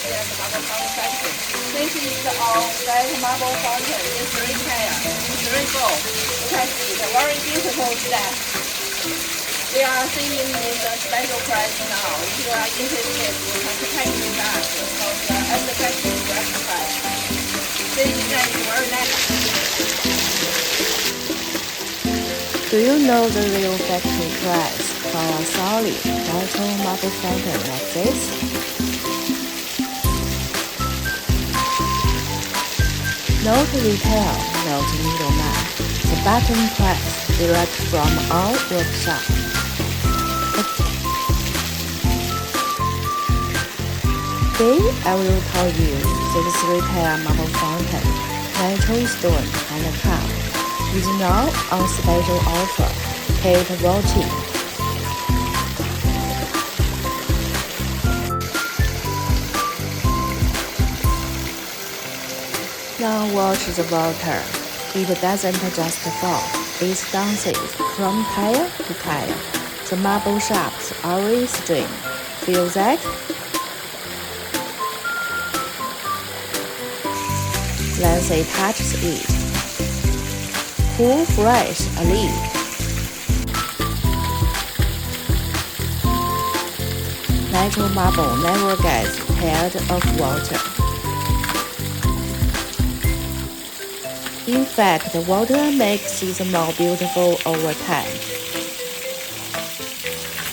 JSBS marble fountain factory. This is our red marble fountain in 3 tier, in 3 floor. You can see the very beautiful step. We are selling with a special price now. If you are interested, you can contact with us for the end factory direct price. This design is very nice. Do you know the real factory price for a solid natural marble fountain like this? Not retail, not middleman. The bottom price direct from our workshop. Today I will tell you this retail marble fountain, natural stone and cup is now on special offer. Keep watching. Now watch the water. It doesn't just fall, it dances from tire to tire. The marble shapes every stream. Feel that? Once it touches it, cool, fresh, a leaf. Natural marble never gets tired of water. In fact, the water makes it more beautiful over time.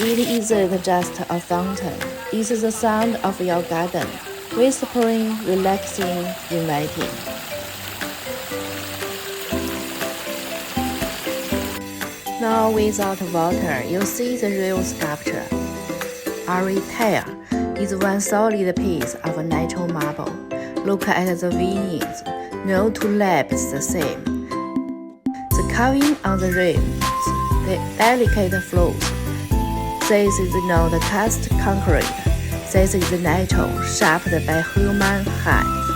It isn't just a fountain, it's the sound of your garden, whispering, relaxing, inviting. Now without water, you see the real sculpture. Every tile is one solid piece of natural marble. Look at the veins, no two laps the same. The carving on the rims, the delicate flows. This is not cast concrete. This is natural, shaped by human hands.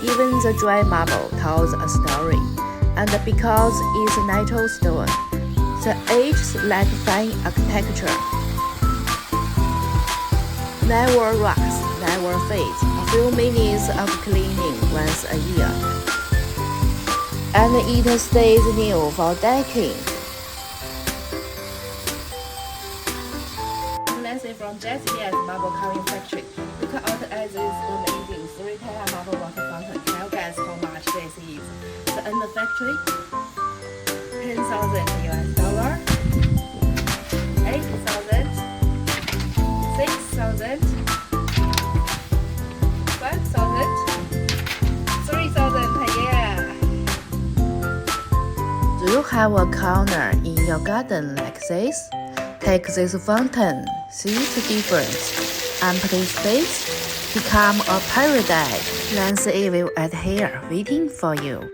Even the dry marble tells a story. And because it's natural stone, the ages like fine architecture. Never rust, never fades. A few minutes of cleaning once a year, and it stays new for decades. Nancy from JSBS Marble Carving Factory. Look out at this amazing 3-tier marble water fountain. Can you guess how much this is? The end factory, $10,000 US, 8,000, 6,000, 5,000, 3,000 per year. Do you have a corner in your garden like this? Take this fountain, see the difference. Empty space become a paradise. Nice evil at here waiting for you.